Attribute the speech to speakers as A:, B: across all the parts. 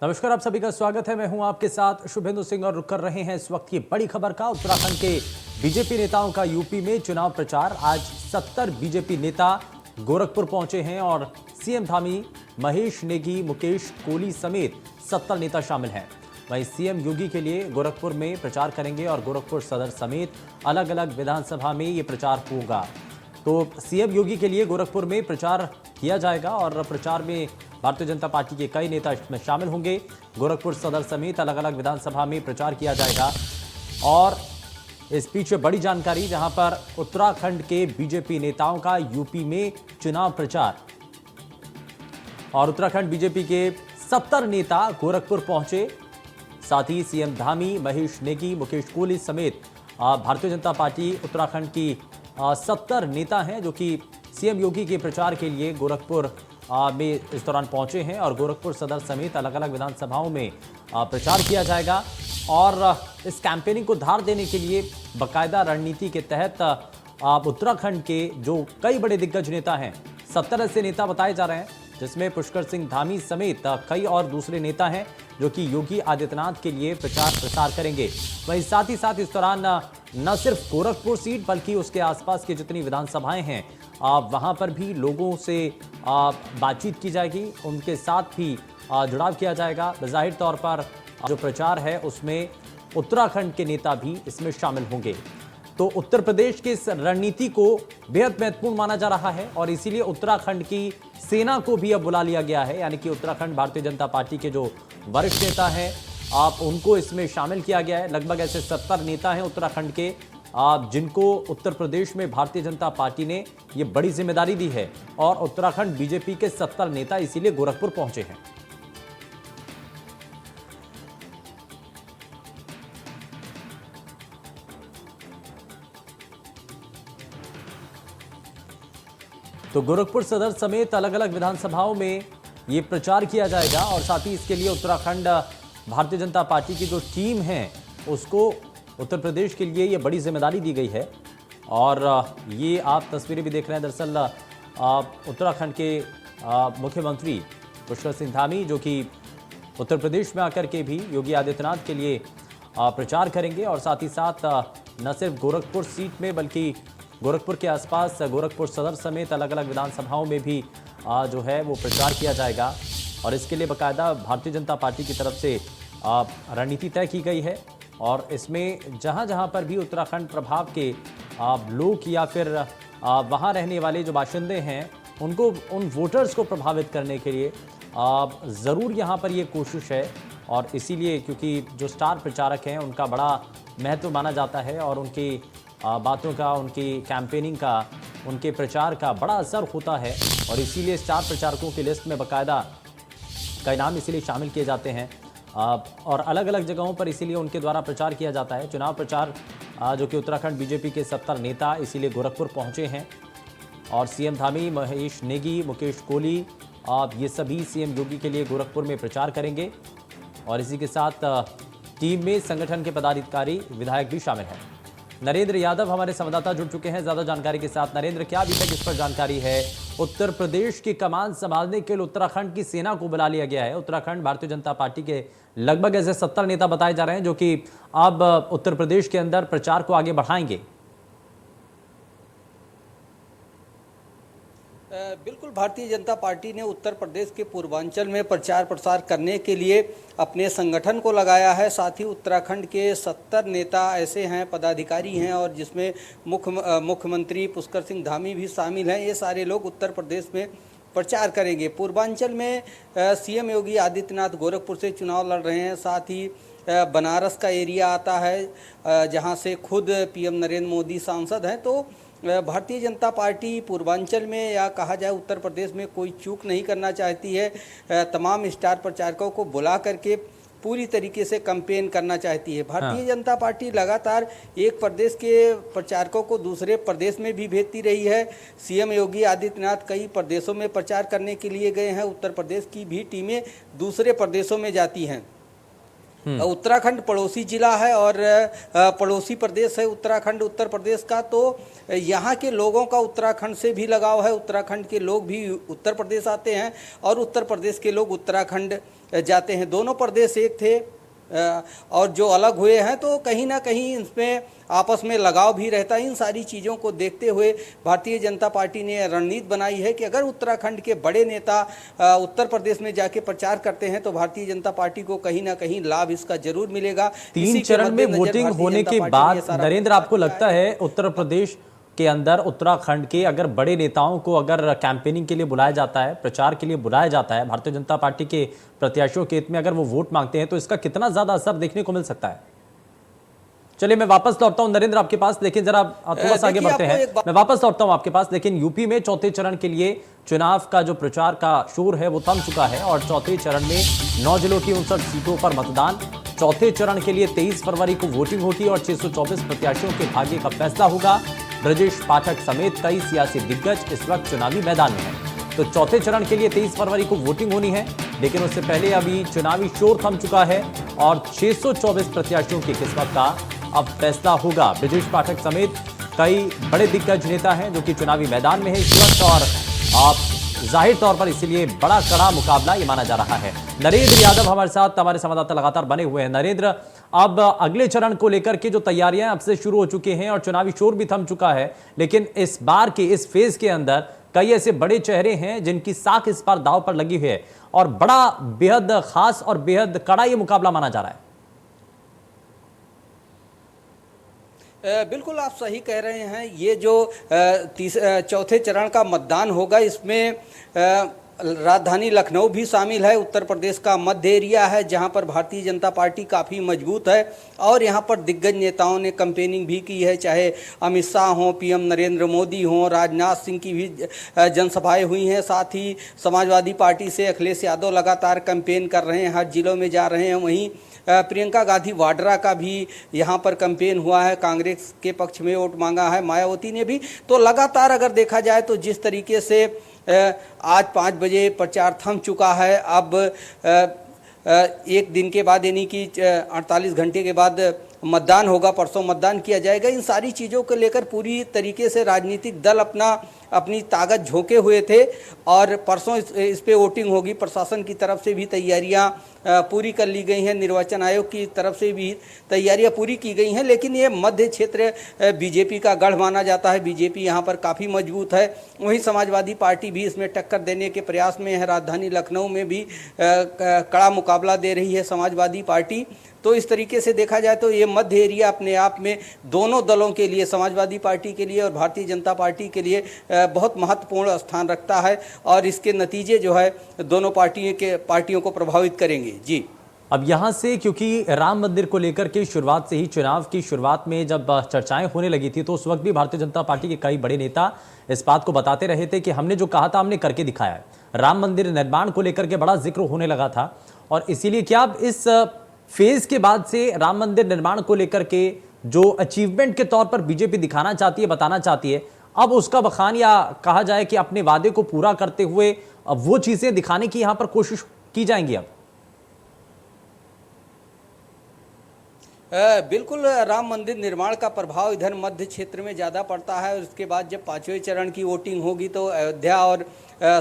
A: नमस्कार, आप सभी का स्वागत है। मैं हूं आपके साथ शुभेंदु सिंह और रुक कर रहे हैं इस वक्त की बड़ी खबर का। उत्तराखंड के बीजेपी नेताओं का यूपी में चुनाव प्रचार। आज 70 बीजेपी नेता गोरखपुर पहुंचे हैं और सीएम धामी, महेश नेगी, मुकेश कोहली समेत 70 नेता शामिल हैं। वहीं सीएम योगी के लिए गोरखपुर में प्रचार करेंगे और गोरखपुर सदर समेत अलग अलग विधानसभा में ये प्रचार होगा। तो सीएम योगी के लिए गोरखपुर में प्रचार किया जाएगा और प्रचार में भारतीय जनता पार्टी के कई नेता इसमें शामिल होंगे। गोरखपुर सदर समेत अलग अलग विधानसभा में प्रचार किया जाएगा। और इस पीछे बड़ी जानकारी, जहां पर उत्तराखंड के बीजेपी नेताओं का यूपी में चुनाव प्रचार और उत्तराखंड बीजेपी के 70 नेता गोरखपुर पहुंचे। साथ ही सीएम धामी, महेश नेगी, मुकेश कोहली समेत भारतीय जनता पार्टी उत्तराखंड की 70 नेता हैं जो कि सीएम योगी के प्रचार के लिए गोरखपुर में इस दौरान पहुंचे हैं और गोरखपुर सदर समेत अलग अलग विधानसभाओं में प्रचार किया जाएगा। और इस कैंपेनिंग को धार देने के लिए बाकायदा रणनीति के तहत उत्तराखंड के जो कई बड़े दिग्गज नेता हैं, 70 ऐसे नेता बताए जा रहे हैं, जिसमें पुष्कर सिंह धामी समेत कई और दूसरे नेता हैं जो कि योगी आदित्यनाथ के लिए प्रचार प्रसार करेंगे। वहीं साथ ही साथ इस दौरान न सिर्फ गोरखपुर सीट बल्कि उसके आसपास की जितनी विधानसभाएं हैं वहां पर भी लोगों से बातचीत की जाएगी, उनके साथ भी जुड़ाव किया जाएगा। ज़ाहिर तौर पर जो प्रचार है उसमें उत्तराखंड के नेता भी इसमें शामिल होंगे। तो उत्तर प्रदेश की इस रणनीति को बेहद महत्वपूर्ण माना जा रहा है और इसीलिए उत्तराखंड की सेना को भी अब बुला लिया गया है। यानी कि उत्तराखंड भारतीय जनता पार्टी के जो वरिष्ठ नेता हैं उनको इसमें शामिल किया गया है। लगभग ऐसे 70 नेता हैं उत्तराखंड के जिनको उत्तर प्रदेश में भारतीय जनता पार्टी ने ये बड़ी जिम्मेदारी दी है और उत्तराखंड बीजेपी के 70 नेता इसीलिए गोरखपुर पहुंचे हैं। तो गोरखपुर सदर समेत अलग अलग विधानसभाओं में ये प्रचार किया जाएगा और साथ ही इसके लिए उत्तराखंड भारतीय जनता पार्टी की जो टीम है उसको उत्तर प्रदेश के लिए ये बड़ी जिम्मेदारी दी गई है। और ये आप तस्वीरें भी देख रहे हैं। दरअसल उत्तराखंड के मुख्यमंत्री पुष्कर सिंह धामी जो कि उत्तर प्रदेश में आकर के भी योगी आदित्यनाथ के लिए प्रचार करेंगे और साथ ही साथ न सिर्फ गोरखपुर सीट में बल्कि गोरखपुर के आसपास गोरखपुर सदर समेत अलग अलग विधानसभाओं में भी जो है वो प्रचार किया जाएगा। और इसके लिए बाकायदा भारतीय जनता पार्टी की तरफ से रणनीति तय की गई है और इसमें जहां जहां पर भी उत्तराखंड प्रभाव के लोग या फिर वहां रहने वाले जो बाशिंदे हैं उनको, उन वोटर्स को प्रभावित करने के लिए ज़रूर यहां पर ये कोशिश है। और इसीलिए क्योंकि जो स्टार प्रचारक हैं उनका बड़ा महत्व माना जाता है और उनकी बातों का, उनकी कैंपेनिंग का, उनके प्रचार का बड़ा असर होता है और इसीलिए स्टार प्रचारकों की लिस्ट में बाकायदा कई नाम इसीलिए शामिल किए जाते हैं और अलग अलग जगहों पर इसीलिए उनके द्वारा प्रचार किया जाता है। चुनाव प्रचार जो कि उत्तराखंड बीजेपी के 70 नेता इसीलिए गोरखपुर पहुंचे हैं और सीएम धामी, महेश नेगी, मुकेश कोहली ये सभी सीएम योगी के लिए गोरखपुर में प्रचार करेंगे। और इसी के साथ टीम में संगठन के पदाधिकारी, विधायक भी शामिल हैं। नरेंद्र यादव हमारे संवाददाता जुड़ चुके हैं ज़्यादा जानकारी के साथ। नरेंद्र, क्या अभी तक इस पर जानकारी है? उत्तर प्रदेश की कमान संभालने के लिए उत्तराखंड की सेना को बुला लिया गया है। उत्तराखंड भारतीय जनता पार्टी के लगभग ऐसे 70 नेता बताए जा रहे हैं जो कि अब उत्तर प्रदेश के अंदर प्रचार को आगे बढ़ाएंगे।
B: बिल्कुल, भारतीय जनता पार्टी ने उत्तर प्रदेश के पूर्वांचल में प्रचार प्रसार करने के लिए अपने संगठन को लगाया है। साथ ही उत्तराखंड के 70 नेता ऐसे हैं, पदाधिकारी हैं और जिसमें मुख्यमंत्री पुष्कर सिंह धामी भी शामिल हैं। ये सारे लोग उत्तर प्रदेश में प्रचार करेंगे। पूर्वांचल में सीएम योगी आदित्यनाथ गोरखपुर से चुनाव लड़ रहे हैं। साथ ही बनारस का एरिया आता है जहाँ से खुद पीएम नरेंद्र मोदी सांसद हैं। तो भारतीय जनता पार्टी पूर्वांचल में या कहा जाए उत्तर प्रदेश में कोई चूक नहीं करना चाहती है। तमाम स्टार प्रचारकों को बुला करके पूरी तरीके से कैंपेन करना चाहती है। भारतीय जनता पार्टी लगातार एक प्रदेश के प्रचारकों को दूसरे प्रदेश में भी भेजती रही है। सीएम योगी आदित्यनाथ कई प्रदेशों में प्रचार करने के लिए गए हैं। उत्तर प्रदेश की भी टीमें दूसरे प्रदेशों में जाती हैं। उत्तराखंड पड़ोसी जिला है और पड़ोसी प्रदेश है उत्तराखंड उत्तर प्रदेश का, तो यहाँ के लोगों का उत्तराखंड से भी लगाव है। उत्तराखंड के लोग भी उत्तर प्रदेश आते हैं और उत्तर प्रदेश के लोग उत्तराखंड जाते हैं। दोनों प्रदेश एक थे और जो अलग हुए हैं तो कहीं ना कहीं इसमें आपस में लगाव भी रहता है। इन सारी चीज़ों को देखते हुए भारतीय जनता पार्टी ने रणनीति बनाई है कि अगर उत्तराखंड के बड़े नेता उत्तर प्रदेश में जाके प्रचार करते हैं तो भारतीय जनता पार्टी को कहीं ना कहीं लाभ इसका जरूर मिलेगा।
A: 3 चरण में वोटिंग होने के बाद नरेंद्र, आपको लगता है उत्तर प्रदेश के अंदर, उत्तराखंड के अगर बड़े नेताओं को अगर कैंपेनिंग के लिए बुलाया जाता है, प्रचार के लिए बुलाया जाता है, भारतीय जनता पार्टी के प्रत्याशियों के हित में अगर वो वोट मांगते हैं, तो इसका कितना ज्यादा असर देखने को मिल सकता है? चलिए मैं वापस लौटता हूं नरेंद्र आपके पास, लेकिन जरा थोड़ा सा आगे बढ़ते हैं। मैं वापस लौटता हूं आपके पास, लेकिन यूपी में चौथे चरण के लिए चुनाव का जो प्रचार का शोर है वो थम चुका है और चौथे चरण में 9 जिलों की 59 सीटों पर मतदान। चौथे चरण के लिए 23 फरवरी को वोटिंग होगी और 624 प्रत्याशियों के भाग्य का फैसला होगा। ब्रजेश पाठक समेत कई सियासी दिग्गज इस वक्त चुनावी मैदान में हैं। तो चौथे चरण के लिए 23 फरवरी को वोटिंग होनी है, लेकिन उससे पहले अभी चुनावी शोर थम चुका है और 624 प्रत्याशियों की किस्मत का अब फैसला होगा। ब्रजेश पाठक समेत कई बड़े दिग्गज नेता हैं जो कि चुनावी मैदान में है इस वक्त और आप जाहिर तौर पर इसलिए बड़ा कड़ा मुकाबला ये माना जा रहा है। नरेंद्र यादव हमारे साथ, हमारे संवाददाता लगातार बने हुए हैं। नरेंद्र, अब अगले चरण को लेकर के जो तैयारियां अब से शुरू हो चुकी हैं और चुनावी शोर भी थम चुका है, लेकिन इस बार के इस फेज के अंदर कई ऐसे बड़े चेहरे हैं जिनकी साख इस बार दांव पर लगी हुई है और बड़ा बेहद खास और बेहद कड़ा ये मुकाबला माना जा रहा है।
B: बिल्कुल आप सही कह रहे हैं। ये जो चौथे चरण का मतदान होगा इसमें राजधानी लखनऊ भी शामिल है। उत्तर प्रदेश का मध्य एरिया है जहां पर भारतीय जनता पार्टी काफ़ी मजबूत है और यहां पर दिग्गज नेताओं ने कैंपेनिंग भी की है, चाहे अमित शाह हों, पीएम नरेंद्र मोदी हों, राजनाथ सिंह की भी जनसभाएं हुई हैं। साथ ही समाजवादी पार्टी से अखिलेश यादव लगातार कैंपेन कर रहे हैं, हर जिलों में जा रहे हैं। वहीं प्रियंका गांधी वाड्रा का भी यहाँ पर कैंपेन हुआ है, कांग्रेस के पक्ष में वोट मांगा है मायावती ने भी। तो लगातार अगर देखा जाए तो जिस तरीके से आज 5 बजे प्रचार थम चुका है, अब एक दिन के बाद यानी कि 48 घंटे के बाद मतदान होगा, परसों मतदान किया जाएगा। इन सारी चीज़ों को लेकर पूरी तरीके से राजनीतिक दल अपनी ताकत झोंके हुए थे और परसों इस पे वोटिंग होगी। प्रशासन की तरफ से भी तैयारियां पूरी कर ली गई हैं, निर्वाचन आयोग की तरफ से भी तैयारियां पूरी की गई हैं। लेकिन ये मध्य क्षेत्र बीजेपी का गढ़ माना जाता है, बीजेपी यहाँ पर काफ़ी मजबूत है। वहीं समाजवादी पार्टी भी इसमें टक्कर देने के प्रयास में है। राजधानी लखनऊ में भी कड़ा मुकाबला दे रही है समाजवादी पार्टी। तो इस तरीके से देखा जाए तो ये मध्य एरिया अपने आप में दोनों दलों के लिए, समाजवादी पार्टी के लिए और भारतीय जनता पार्टी के लिए बहुत महत्वपूर्ण स्थान रखता है और इसके नतीजे जो है दोनों पार्टियों को प्रभावित करेंगे। जी,
A: अब यहां से क्योंकि राम मंदिर को लेकर के शुरुआत से ही, चुनाव की शुरुआत में जब चर्चाएं होने लगी थी तो उस वक्त भी भारतीय जनता पार्टी के कई बड़े नेता इस बात को बताते रहे थे कि हमने जो कहा था हमने करके दिखाया है। राम मंदिर निर्माण को लेकर के बड़ा जिक्र होने लगा था और इसीलिए क्या अब इस फेज के बाद से राम मंदिर निर्माण को लेकर के जो अचीवमेंट के तौर पर बीजेपी दिखाना चाहती है, बताना चाहती है, अब उसका बखान या कहा जाए कि अपने वादे को पूरा करते हुए अब वो चीजें दिखाने की यहां पर कोशिश की जाएंगी? अब
B: बिल्कुल राम मंदिर निर्माण का प्रभाव इधर मध्य क्षेत्र में ज़्यादा पड़ता है और उसके बाद जब 5वें चरण की वोटिंग होगी तो अयोध्या और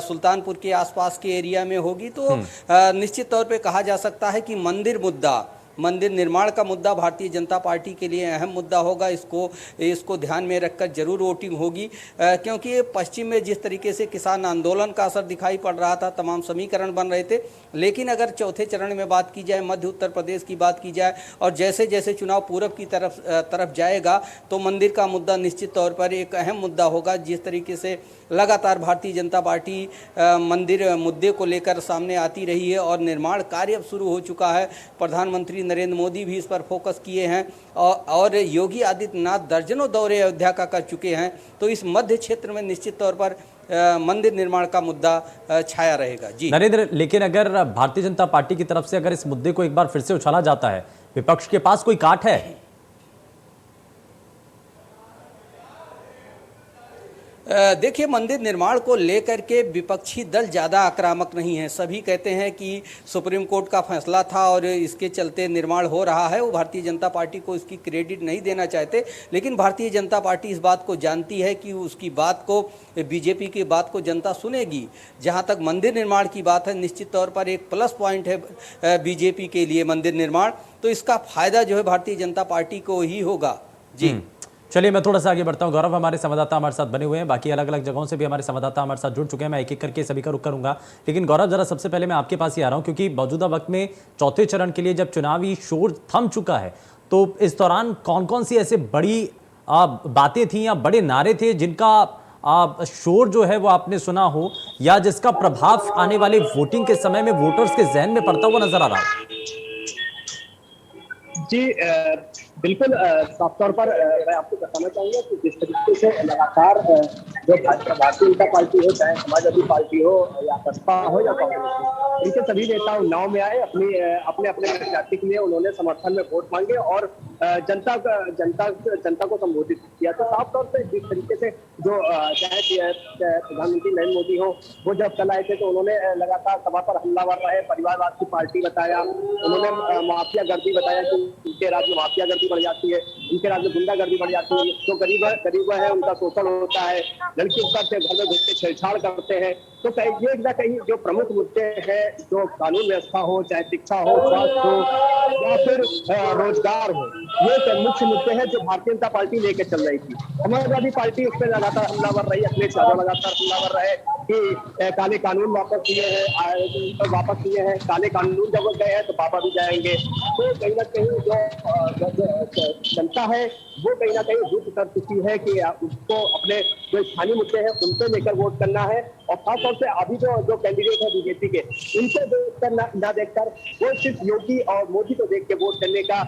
B: सुल्तानपुर के आसपास के एरिया में होगी तो निश्चित तौर पे कहा जा सकता है कि मंदिर निर्माण का मुद्दा भारतीय जनता पार्टी के लिए अहम मुद्दा होगा। इसको ध्यान में रखकर जरूर वोटिंग होगी क्योंकि पश्चिम में जिस तरीके से किसान आंदोलन का असर दिखाई पड़ रहा था, तमाम समीकरण बन रहे थे। लेकिन अगर चौथे चरण में बात की जाए, मध्य उत्तर प्रदेश की बात की जाए और जैसे जैसे चुनाव पूरब की तरफ जाएगा तो मंदिर का मुद्दा निश्चित तौर पर एक अहम मुद्दा होगा। जिस तरीके से लगातार भारतीय जनता पार्टी मंदिर मुद्दे को लेकर सामने आती रही है और निर्माण कार्य अब शुरू हो चुका है। प्रधानमंत्री नरेंद्र मोदी भी इस पर फोकस किए हैं और योगी आदित्यनाथ दर्जनों दौरे अयोध्या का कर चुके हैं। तो इस मध्य क्षेत्र में निश्चित तौर पर मंदिर निर्माण का मुद्दा छाया रहेगा। जी
A: नरेंद्र, लेकिन अगर भारतीय जनता पार्टी की तरफ से अगर इस मुद्दे को एक बार फिर से उछाला जाता है, विपक्ष के पास कोई काट है?
B: देखिए, मंदिर निर्माण को लेकर के विपक्षी दल ज़्यादा आक्रामक नहीं है। सभी कहते हैं कि सुप्रीम कोर्ट का फैसला था और इसके चलते निर्माण हो रहा है। वो भारतीय जनता पार्टी को इसकी क्रेडिट नहीं देना चाहते, लेकिन भारतीय जनता पार्टी इस बात को जानती है कि उसकी बात को, बीजेपी की बात को जनता सुनेगी। जहां तक मंदिर निर्माण की बात है, निश्चित तौर पर एक प्लस पॉइंट है बीजेपी के लिए मंदिर निर्माण, तो इसका फायदा जो है भारतीय जनता पार्टी को ही होगा। जी
A: चलिए, मैं थोड़ा सा आगे बढ़ता हूं। गौरव, हमारे संवाददाता हमारे साथ बने हुए हैं, बाकी अलग अलग जगहों से भी हमारे संवाददाता हमारे साथ जुड़ चुके हैं। मैं एक एक करके सभी का रुख करूंगा, लेकिन गौरव, जरा सबसे पहले मैं आपके पास ही आ रहा हूं, क्योंकि मौजूदा वक्त में चौथे चरण के लिए जब चुनावी शोर थम चुका है, तो इस दौरान कौन कौन सी ऐसे बड़ी बातें थी या बड़े नारे थे जिनका शोर जो है वो आपने सुना हो, या जिसका प्रभाव आने वाले वोटिंग के समय में वोटर्स के जहन में पड़ता हुआ नजर आ रहा है?
C: जी बिल्कुल, साफ तौर पर मैं आपको बताना चाहूंगा कि जिस तरीके से लगातार जो भारतीय जनता पार्टी हो, चाहे समाजवादी पार्टी हो या बसपा हो या कांग्रेस हो, इनके सभी नेता उन्नाव में आए, अपने अपने प्रत्याशी के लिए उन्होंने समर्थन में वोट मांगे और जनता को संबोधित किया। तो साफ तौर से जिस तरीके से जो चाहे प्रधानमंत्री नरेंद्र मोदी हो, वो जब कल आए थे तो उन्होंने लगातार सभा पर हमलावर रहे, परिवारवाद की पार्टी बताया, उन्होंने माफिया गर्दी बताया कि इनके राज्य में माफिया गर्दी बढ़ जाती है, इनके राज्य में गुंडागर्दी बढ़ जाती है, जो गरीब है उनका शोषण होता है, लड़की घर में घुस के छेड़छाड़ करते हैं। तो ये ना कहीं जो प्रमुख मुद्दे हैं, जो कानून व्यवस्था हो, चाहे शिक्षा हो, स्वास्थ्य हो या फिर रोजगार हो, ये मुख्य मुद्दे हैं जो भारतीय जनता पार्टी लेके चल रही थी। समाजवादी पार्टी उस पर लगातार हमलावर रही, अखिलेश यादव लगातार हमलावर रहे कि काले कानून वापस लिए हैं, काले कानून जब गए हैं तो पापा भी जाएंगे। तो कहीं ना कहीं जो जनता है वो कहीं ना कहीं युद्ध कर चुकी है कि उसको अपने जो स्थानीय मुद्दे हैं उनसे लेकर वोट करना है। और खासतौर से अभी जो कैंडिडेट है बीजेपी के, इनको देखकर ना देखकर वो सिर्फ योगी और मोदी को देख के वोट करने का।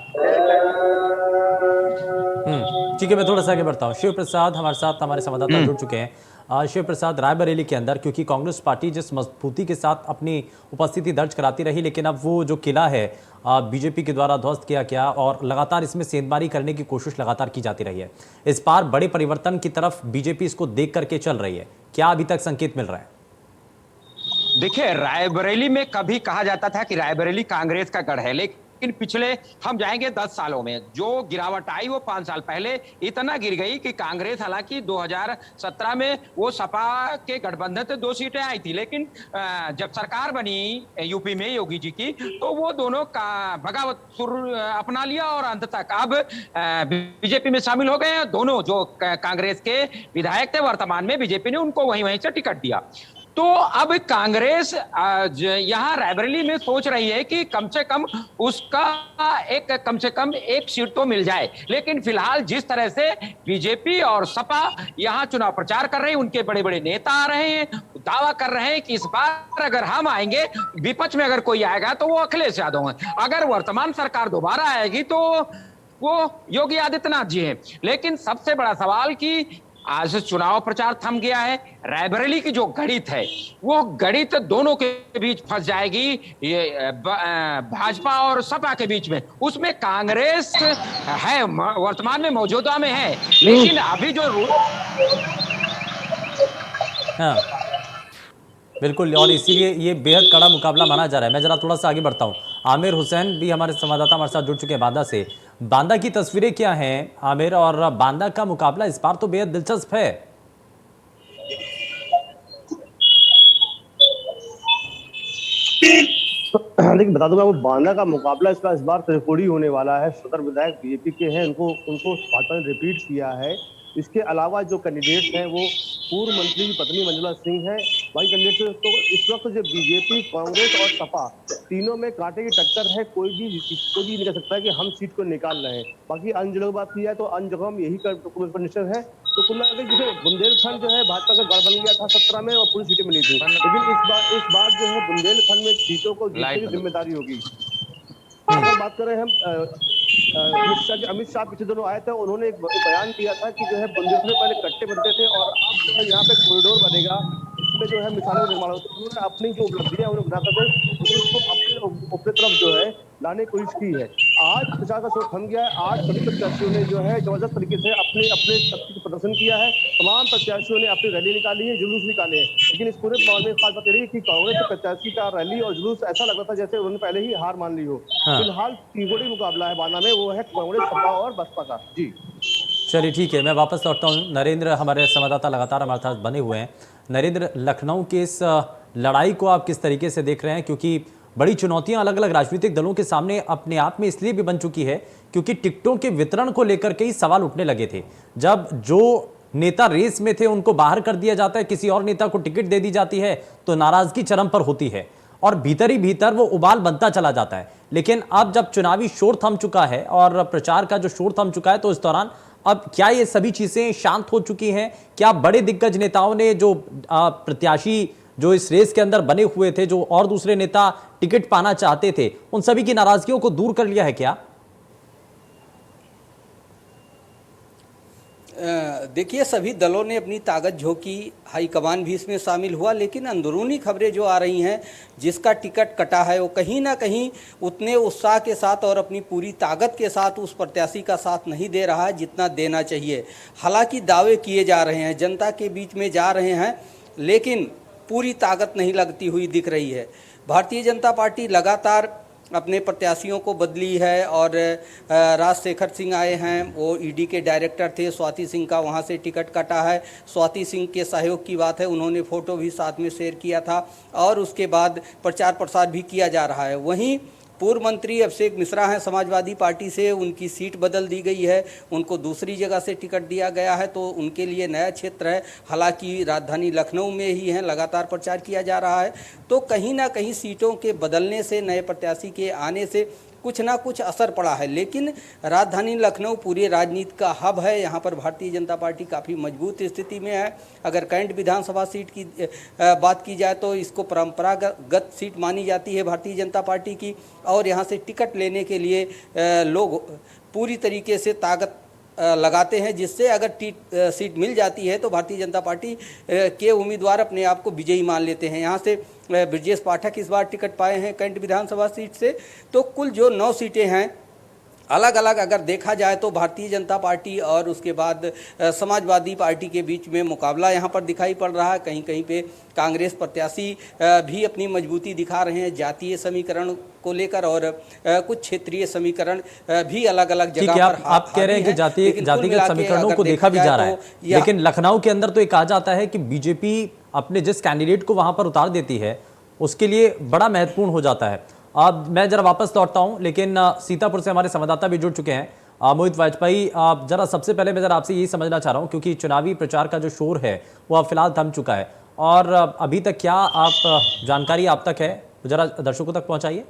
A: ठीक है, मैं थोड़ा सा आगे बढ़ता हूँ। शिव प्रसाद हमारे साथ, हमारे संवाददाता जुड़ चुके हैं। शिव प्रसाद, रायबरेली के अंदर क्योंकि कांग्रेस पार्टी जिस मजबूती के साथ अपनी उपस्थिति दर्ज कराती रही, लेकिन अब वो जो किला है बीजेपी के द्वारा ध्वस्त किया गया और लगातार इसमें सेंधमारी करने की कोशिश लगातार की जाती रही है। इस बार बड़े परिवर्तन की तरफ बीजेपी इसको देख करके चल रही है, क्या अभी तक संकेत मिल रहा है?
D: देखिए, रायबरेली में कभी कहा जाता था कि रायबरेली कांग्रेस का गढ़ है, लेकिन पिछले हम जाएंगे 10 सालों में जो गिरावट आई वो 5 साल पहले इतना गिर गई कि कांग्रेस, हालांकि 2017 में वो सपा के गठबंधन से 2 सीटें आई थी, लेकिन जब सरकार बनी यूपी में योगी जी की, तो वो दोनों का बगावत सुर अपना लिया और अंत तक अब बीजेपी में शामिल हो गए हैं। दोनों जो कांग्रेस के विधायक थे, वर्तमान में बीजेपी ने उनको वहीं से टिकट दिया। तो अब कांग्रेस यहां रायबरेली में सोच रही है कि कम से कम एक सीट तो मिल जाए, लेकिन फिलहाल जिस तरह से बीजेपी और सपा यहां चुनाव प्रचार कर रहे हैं, उनके बड़े बड़े नेता आ रहे हैं, दावा कर रहे हैं कि इस बार अगर हम आएंगे, विपक्ष में अगर कोई आएगा तो वो अखिलेश यादव है, अगर वर्तमान सरकार दोबारा आएगी तो वो योगी आदित्यनाथ जी हैं। लेकिन सबसे बड़ा सवाल कि आज चुनाव प्रचार थम गया है, रायबरेली की जो गणित है वो गणित दोनों के बीच फंस जाएगी, ये भाजपा और सपा के बीच में। उसमें कांग्रेस है, वर्तमान में मौजूदा में है, लेकिन अभी जो
A: हाँ बिल्कुल, और इसीलिए ये बेहद कड़ा मुकाबला माना जा रहा है। मैं जरा थोड़ा सा आगे बढ़ता हूँ। आमिर हुसैन भी हमारे संवाददाता हमारे साथ जुड़ चुके हैं बांदा से। बांदा की तस्वीरें क्या हैं आमिर, और बांदा का मुकाबला इस बार तो बेहद दिलचस्प है।
C: लेकिन बता दूं मैं, वो बांदा का मुकाबला इस बार त्रिकोणीय होने वाला है। सदर विधायक बीजेपी के हैं, उनको भाजपा ने रिपीट किया है। इसके अलावा जो कैंडिडेट हैं वो पूर्व मंत्री की पत्नी मंजुला सिंह है, बाकी कैंडिडेट। तो इस वक्त जो बीजेपी, कांग्रेस और सपा तीनों में कांटे की टक्कर है। कोई भी नहीं कह सकता है कि हम सीट को निकाल रहे हैं। बाकी अन्य जगह बात की जाए तो अन्य जगह में यही निश्चित है। तो कुल मिलाकर जैसे बुंदेलखंड जो है भाजपा का गढ़ बन गया था 17 में और पूरी सीटें मिली थी, लेकिन इस बार जो है बुंदेलखंड में सीटों को जीतने की जिम्मेदारी होगी। अगर बात करें हम अमित शाह पिछले दिनों आए थे, उन्होंने एक बयान दिया था कि जो है बुंदेलखंड में पहले कट्टे बनते थे और अब जो है यहाँ पे कॉरिडोर बनेगा, इसमें जो है मिसालों का निर्माण होता है। उन्होंने अपनी जो उपलब्धियां उन्हें बताते थे उसको अपने तरफ जो है लाने की कोशिश की है। आज प्रचार का शोर थम गया है। आज सभी प्रत्याशियों ने जो है जबरदस्त तरीके से अपने अपने शक्ति का प्रदर्शन किया है। तमाम प्रत्याशियों ने अपनी रैली निकाली है, जुलूस निकाले हैं। लेकिन इस पूरे मामले में खास बात यह रही कि कांग्रेस के प्रत्याशी का रैली और जुलूस ऐसा लग रहा था जैसे उन्होंने पहले ही हार मान ली हो।
A: हाँ।
C: फिलहाल त्रिकोणीय मुकाबला है बाना में, वो है कांग्रेस, सपा और बसपा का। जी
A: चलिए ठीक है, मैं वापस लौटता हूँ। नरेंद्र हमारे संवाददाता लगातार हमारे साथ बने हुए हैं। नरेंद्र, लखनऊ के इस लड़ाई को आप किस तरीके से देख रहे हैं, क्योंकि बड़ी चुनौतियां अलग अलग राजनीतिक दलों के सामने अपने आप में इसलिए भी बन चुकी है क्योंकि टिकटों के वितरण को लेकर के ही सवाल उठने लगे थे। जब जो नेता रेस में थे उनको बाहर कर दिया जाता है, किसी और नेता को टिकट दे दी जाती है तो नाराजगी चरम पर होती है और भीतर ही भीतर वो उबाल बनता चला जाता है। लेकिन अब जब चुनावी शोर थम चुका है और प्रचार का जो शोर थम चुका है, तो इस दौरान अब क्या ये सभी चीजें शांत हो चुकी हैं? क्या बड़े दिग्गज नेताओं ने जो प्रत्याशी जो इस रेस के अंदर बने हुए थे, जो और दूसरे नेता टिकट पाना चाहते थे, उन सभी की नाराजगियों को दूर कर लिया है क्या?
B: देखिए, सभी दलों ने अपनी ताकत झोंकी, हाईकमान भी इसमें शामिल हुआ, लेकिन अंदरूनी खबरें जो आ रही हैं, जिसका टिकट कटा है वो कहीं ना कहीं उतने उत्साह के साथ और अपनी पूरी ताकत के साथ उस प्रत्याशी का साथ नहीं दे रहा है जितना देना चाहिए। हालांकि दावे किए जा रहे हैं, जनता के बीच में जा रहे हैं, लेकिन पूरी ताकत नहीं लगती हुई दिख रही है। भारतीय जनता पार्टी लगातार अपने प्रत्याशियों को बदली है और राजशेखर सिंह आए हैं, वो ईडी के डायरेक्टर थे। स्वाति सिंह का वहाँ से टिकट कटा है। स्वाति सिंह के सहयोग की बात है, उन्होंने फ़ोटो भी साथ में शेयर किया था और उसके बाद प्रचार प्रसार भी किया जा रहा है। वहीं पूर्व मंत्री अभिषेक मिश्रा हैं समाजवादी पार्टी से, उनकी सीट बदल दी गई है, उनको दूसरी जगह से टिकट दिया गया है, तो उनके लिए नया क्षेत्र है। हालांकि राजधानी लखनऊ में ही हैं, लगातार प्रचार किया जा रहा है, तो कहीं ना कहीं सीटों के बदलने से, नए प्रत्याशी के आने से कुछ ना कुछ असर पड़ा है। लेकिन राजधानी लखनऊ पूरी राजनीति का हब है, यहाँ पर भारतीय जनता पार्टी काफ़ी मजबूत स्थिति में है। अगर कैंट विधानसभा सीट की बात की जाए तो इसको परंपरागत सीट मानी जाती है भारतीय जनता पार्टी की, और यहाँ से टिकट लेने के लिए लोग पूरी तरीके से ताकत लगाते हैं, जिससे अगर सीट मिल जाती है तो भारतीय जनता पार्टी के उम्मीदवार अपने आप को विजयी मान लेते हैं। यहाँ से ब्रजेश पाठक इस बार टिकट पाए हैं कैंट विधानसभा सीट से। तो कुल जो 9 सीटें हैं अलग अलग अगर देखा जाए तो भारतीय जनता पार्टी और उसके बाद समाजवादी पार्टी के बीच में मुकाबला यहाँ पर दिखाई पड़ रहा है। कहीं कहीं पे कांग्रेस प्रत्याशी भी अपनी मजबूती दिखा रहे हैं जातीय समीकरण को लेकर, और कुछ क्षेत्रीय समीकरण भी अलग अलग जगह पर
A: आप कह रहे हैं कि जातिगत समीकरणों को देखा भी जा रहा है, लेकिन लखनऊ के अंदर तो ये कहा जाता है कि बीजेपी अपने जिस कैंडिडेट को वहां पर उतार देती है उसके लिए बड़ा महत्वपूर्ण हो जाता है। अब मैं जरा वापस लौटता हूं, लेकिन सीतापुर से हमारे संवाददाता भी जुड़ चुके हैं। मोहित वाजपेयी, जरा सबसे पहले मैं जरा आपसे यही समझना चाह रहा हूं, क्योंकि चुनावी प्रचार का जो शोर है वो अब फिलहाल थम चुका है, और अभी तक क्या आप जानकारी आप तक है, जरा दर्शकों तक पहुंचाइए।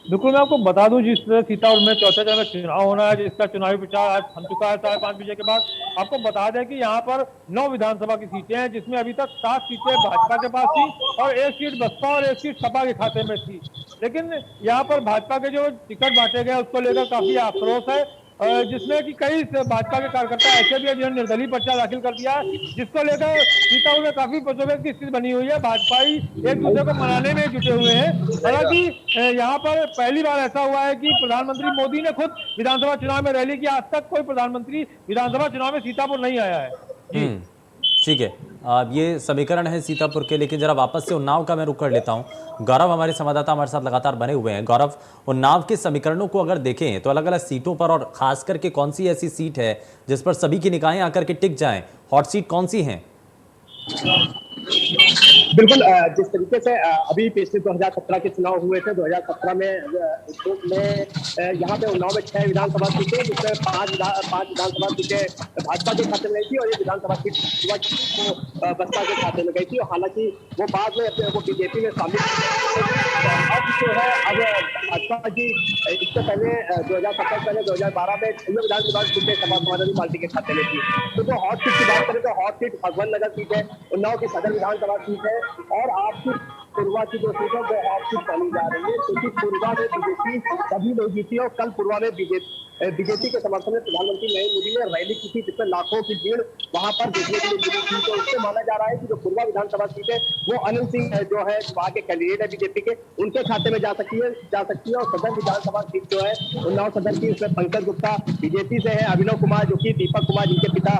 E: बिल्कुल, मैं आपको बता दूं, जिस तरह सीतापुर में चौथे चरण में चुनाव होना है, जिसका चुनावी प्रचार आज थम चुका है 5:30 बजे के बाद। आपको बता दें कि यहाँ पर 9 विधानसभा की सीटें हैं, जिसमें अभी तक 7 सीटें भाजपा के पास थी और 1 सीट बसपा और 1 सीट सपा के खाते में थी। लेकिन यहाँ पर भाजपा के जो टिकट बांटे गए उसको लेकर काफी आक्रोश है, जिसमें कि कई भाजपा के कार्यकर्ता ऐसे भी हैं जिन्होंने निर्दलीय पर्चा दाखिल कर दिया है, जिसको लेकर सीतापुर में काफी पचोबेद की स्थिति बनी हुई है। भाजपाई एक दूसरे को मनाने में जुटे हुए हैं। हालांकि यहाँ पर पहली बार ऐसा हुआ है कि प्रधानमंत्री मोदी ने खुद विधानसभा चुनाव में रैली की। आज तक कोई प्रधानमंत्री विधानसभा चुनाव में सीतापुर नहीं आया है।
A: ठीक है, ये समीकरण है सीतापुर के, लेकिन जरा वापस से उन्नाव का मैं रुख कर लेता हूं। गौरव हमारे संवाददाता हमारे साथ लगातार बने हुए हैं। गौरव, उन्नाव के समीकरणों को अगर देखें तो अलग अलग सीटों पर, और खास करके कौन सी ऐसी सीट है जिस पर सभी की निगाहें आकर के टिक जाएं? हॉट सीट कौन सी हैं?
C: बिल्कुल, जिस तरीके से अभी पिछले 2017 के चुनाव हुए थे, 2017 में यहाँ पे उन्नाव में 6 विधानसभा सीटें, जिसमें 5 विधानसभा सीटें भाजपा के खाते में गई थी और 1 विधानसभा सीट बसपा के खाते में गई थी। और हालांकि वो बाद में अपने को बीजेपी में शामिल अब जो है, अब भाजपा की इससे पहले 2017 से पहले 2012 में 6 विधानसभा सीटें समाजवादी पार्टी के खाते में थी। तो हॉट सीट की बात करें तो हॉट सीट भगवान नगर सीट है, उन्नाव की सदर विधानसभा सीट है, और आपकी पूर्वा की जो सीट है वो हॉट सीट मानी जा रही है, क्योंकि पूर्वा में बीजेपी कभी नहीं जीती और कल पूर्वा में बीजेपी के समर्थन में प्रधानमंत्री नरेंद्र मोदी ने रैली की थी, जिसमें लाखों की भीड़ वहां पर देखने के लिए मिली थी। तो इससे माना जा रहा है कि जो पूर्वा विधानसभा सीट है वो अनिल सिंह जो है वहां के कैंडिडेट है बीजेपी के, उनके खाते में जा सकती है। और सदर विधानसभा सीट जो है उन्नाव सदर की, उसमें पंकज गुप्ता बीजेपी से है, अभिनव कुमार जो कि दीपक कुमार जिनके पिता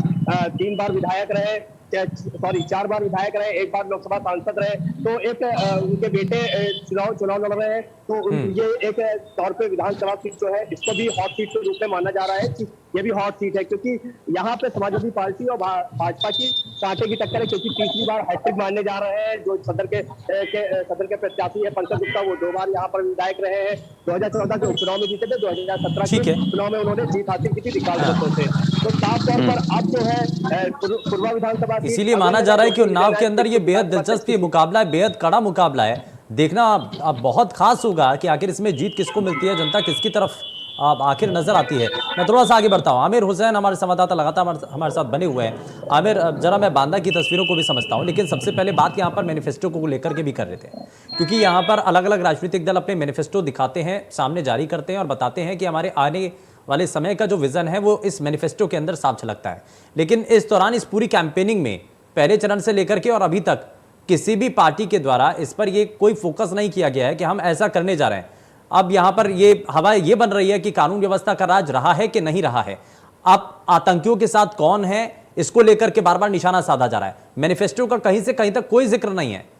C: 3 बार विधायक रहे, 4 बार विधायक रहे, 1 बार लोकसभा सांसद रहे, तो एक उनके बेटे चुनाव लड़ रहे हैं। तो ये एक तौर पे विधानसभा सीट जो है इसको भी हॉट सीट के रूप में माना जा रहा है कि ये भी हॉट सीट है, क्योंकि यहाँ पे समाजवादी पार्टी और भाजपा की कांटे की टक्कर है, क्योंकि तीसरी बार हैट्रिक मारने जा रहे हैं। जो सदर के प्रत्याशी है पंकज गुप्ता, वो 2 बार यहाँ पर विधायक रहे हैं, 2014 के उपचुनाव में जीते थे, 2017 के चुनाव में उन्होंने जीत हासिल की थी विकास दत्तों से। तो साफ तौर पर अब जो है पूर्वा विधानसभा,
A: इसीलिए माना जा रहा है कि उन्नाव के अंदर ये बेहद दिलचस्प मुकाबला है, बेहद कड़ा मुकाबला है। देखना अब बहुत खास होगा कि आखिर इसमें जीत किसको मिलती है, जनता किसकी तरफ आखिर नजर आती है। मैं थोड़ा सा आगे बढ़ता हूं। आमिर हुसैन हमारे संवाददाता लगातार हमारे साथ बने हुए हैं। आमिर, जरा मैं बांदा की तस्वीरों को भी समझता हूं, लेकिन सबसे पहले बात यहां पर मैनिफेस्टो को लेकर के भी कर रहे थे, क्योंकि यहां पर अलग अलग राजनीतिक दल अपने मैनिफेस्टो दिखाते हैं, सामने जारी करते हैं और बताते हैं कि हमारे आने वाले समय का जो विजन है वो इस मैनिफेस्टो के अंदर साफ झलकता है। लेकिन इस दौरान इस पूरी कैंपेनिंग में पहले चरण से लेकर के और अभी तक किसी भी पार्टी के द्वारा इस पर ये कोई फोकस नहीं किया गया है कि हम ऐसा करने जा रहे हैं। अब यहां पर ये हवा ये बन रही है कि कानून व्यवस्था का राज रहा है कि नहीं रहा है। अब आतंकियों के साथ कौन है, इसको लेकर के बार बार निशाना साधा जा रहा है। मैनिफेस्टो का कहीं से कहीं तक कोई जिक्र नहीं है।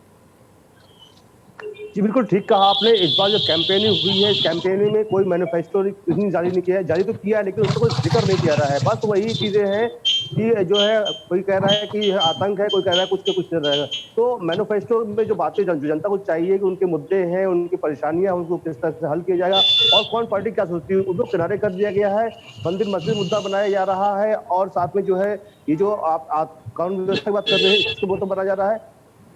F: जी बिल्कुल ठीक कहा आपने। इस बार जो कैंपेनिंग हुई है, इस कैंपेनिंग में कोई मैनिफेस्टो नहीं जारी नहीं किया है, जारी तो किया है लेकिन उसको कोई जिक्र नहीं किया रहा है। बस वही चीजें हैं कि जो है कोई कह रहा है कि आतंक है, कोई कह रहा है कुछ चल रहा है। तो मैनिफेस्टो में जो बातें जनता को चाहिए कि उनके मुद्दे हैं, उनकी परेशानियां, उनको किस तरह से हल किया जाएगा और कौन पार्टी क्या सोचती है, उनको किनारे कर दिया गया है। मंदिर मस्जिद मुद्दा बनाया जा रहा है और साथ में जो है ये जो आप कानून व्यवस्था की बात कर रहे हैं इसको बहुत बनाया जा रहा है।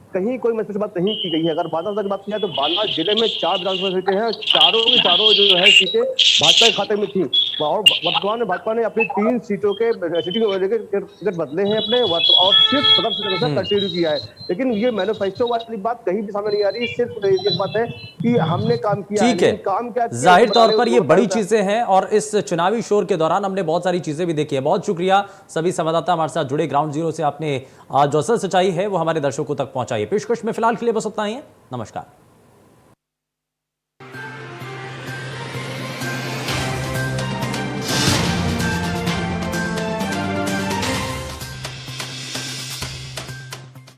F: कहीं कोई मैसेज बात नहीं की गई है। अगर बांदा की बात की जाए तो बांदा जिले में 4 विधानसभा सीटें हैं, चारों की चारों जो है सीटें भाजपा के खाते में थी और वर्तमान में भाजपा ने अपनी 3 सीटों के टिकट बदले हैं अपने और सिर्फ सदर से कंटिन्यू किया है। लेकिन ये मैनिफेस्टो वाली बात कहीं भी सामने नहीं आ रही। सिर्फ एक बात है कि हमने काम किया,
A: ठीक है,
F: काम क्या
A: जाहिर तौर पर ये बड़ी चीजें हैं और इस चुनावी शोर के दौरान हमने बहुत सारी चीजें भी देखी है। बहुत शुक्रिया सभी संवाददाता हमारे साथ जुड़े। ग्राउंड जीरो से आपने जो असल सच्चाई है वो हमारे दर्शकों तक पहुंचाई है। पेशकश में फिलहाल के लिए बस उतना ही है। नमस्कार।